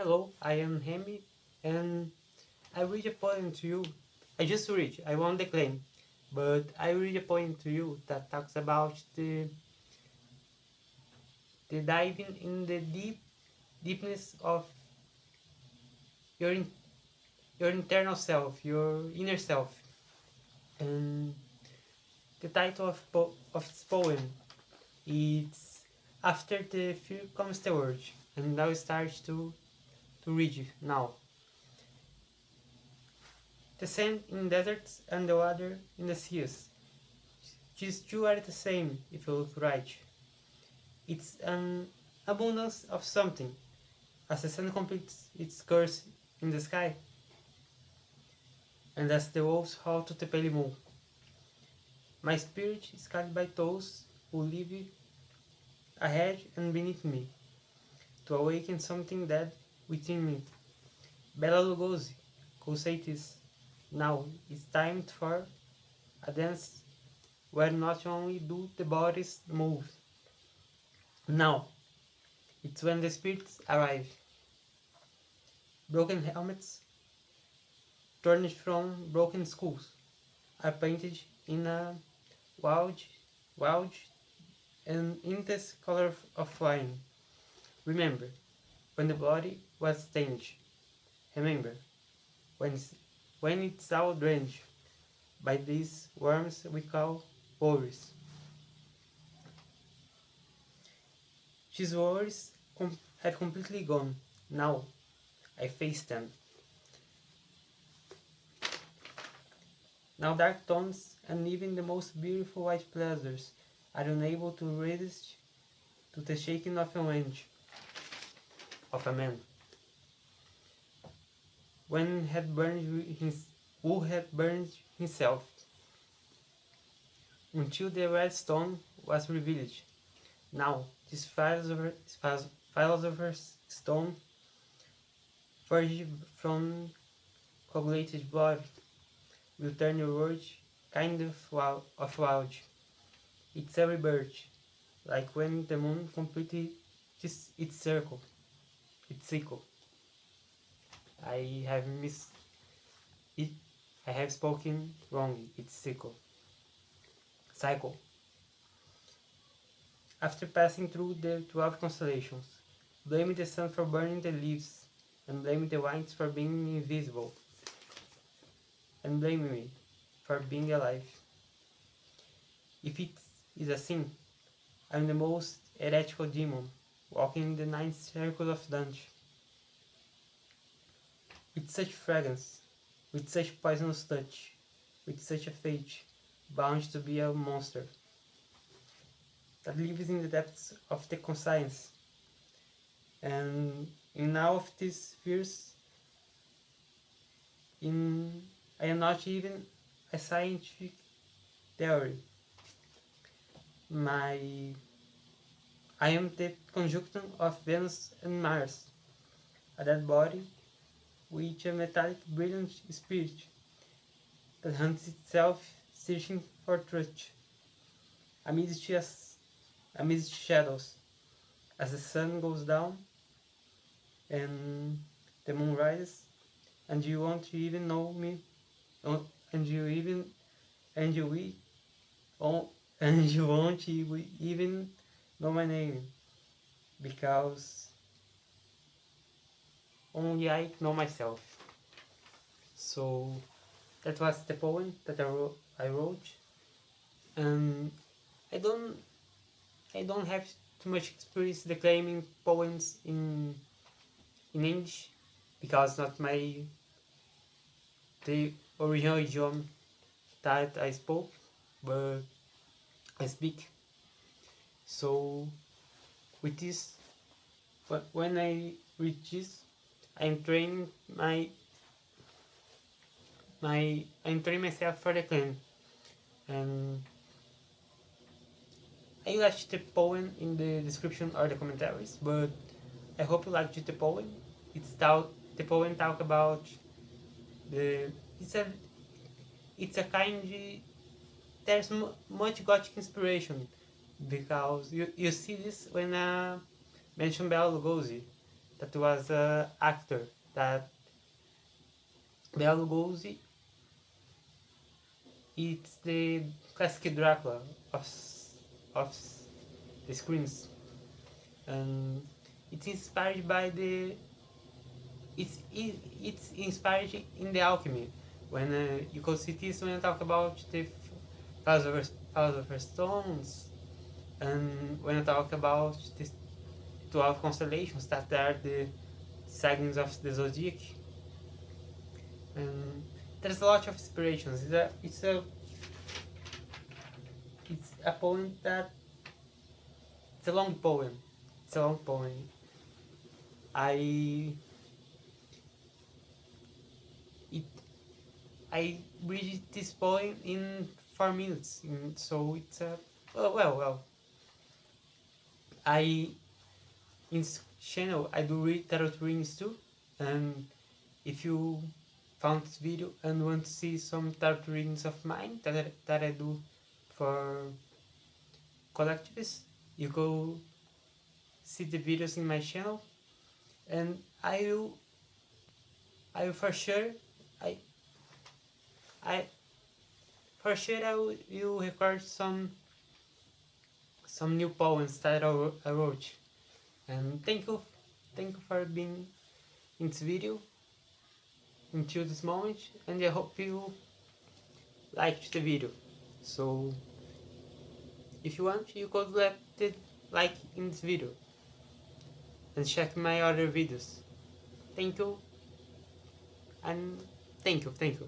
Hello, I am Hemi, and I read a poem to you. I just read, I won't declaim, but I read a poem to you that talks about the diving in the deepness of your your internal self, your inner self. And the title of this poem is After the Fear Comes the Urge, and now start to read you now. The sand in deserts and the water in the seas. These two are the same if you look right. It's an abundance of something, as the sun completes its course in the sky, and as the wolves howl to the pale moon. My spirit is guided by those who live ahead and beneath me, to awaken something dead within me. Bela Lugosi could say this. Now it's time for a dance where not only do the bodies move. Now it's when the spirits arrive. Broken helmets, torn from broken skulls, are painted in a wild, wild and intense color of wine. Remember, when the body was stained. Remember, when it's all drenched by these worms we call worries. These worries have completely gone. Now, I face them. Now dark tones and even the most beautiful white pleasures are unable to resist to the shaking of a wind of a man. When had burned who had burned himself until the red stone was revealed. Now these philosopher's stone forged from coagulated blood will turn your world kind of wild. It's every bird, like when the moon completed its circle. Its cycle. I have missed it. I have spoken wrongly. Its cycle. Cycle. After passing through the 12 constellations, blame the sun for burning the leaves, and blame the winds for being invisible, and blame me for being alive. If it is a sin, I am the most heretical demon, walking in the ninth circle of Dante. With such fragrance, with such poisonous touch, with such a fate, bound to be a monster, that lives in the depths of the conscience, and in all of these fears, in I am not even a scientific theory. My I am the conjunction of Venus and Mars, a dead body with a metallic brilliant spirit that hunts itself searching for truth amidst, amidst shadows as the sun goes down and the moon rises and you won't even know me and you even and you we oh, and you won't even know my name because only I know myself. So that was the poem that I wrote, and I don't I don't have too much experience declaiming poems in English because not my the original idiom that I spoke, but I speak. So with this, when I read this, I'm training I'm training myself for the claim, and I left the poem in the description or the commentaries, but I hope you liked the poem. The poem talk about the it's a it's a kind there's much Gothic inspiration because you see this when I mention Bela Lugosi that was a actor that Bela Lugosi. It's the classic Dracula of the screens, and it's inspired by the it's inspired in the alchemy. When you could see this when I talk about the philosopher's stones, and when I talk about the 12 constellations that are the signs of the zodiac, and there's a lot of inspirations. It's a poem that it's a long poem. It's a long poem. I it I read this poem in 4 minutes. So it's a well. I in this channel I do read tarot readings too, and if you found this video and want to see some tarot readings of mine that I do for collectives, you go see the videos in my channel, and I will for sure I I for sure I will record some new poems that I wrote. And thank you for being in this video until this moment, and I hope you liked the video. So if you want, you could let it like in this video and check my other videos. Thank you, and thank you.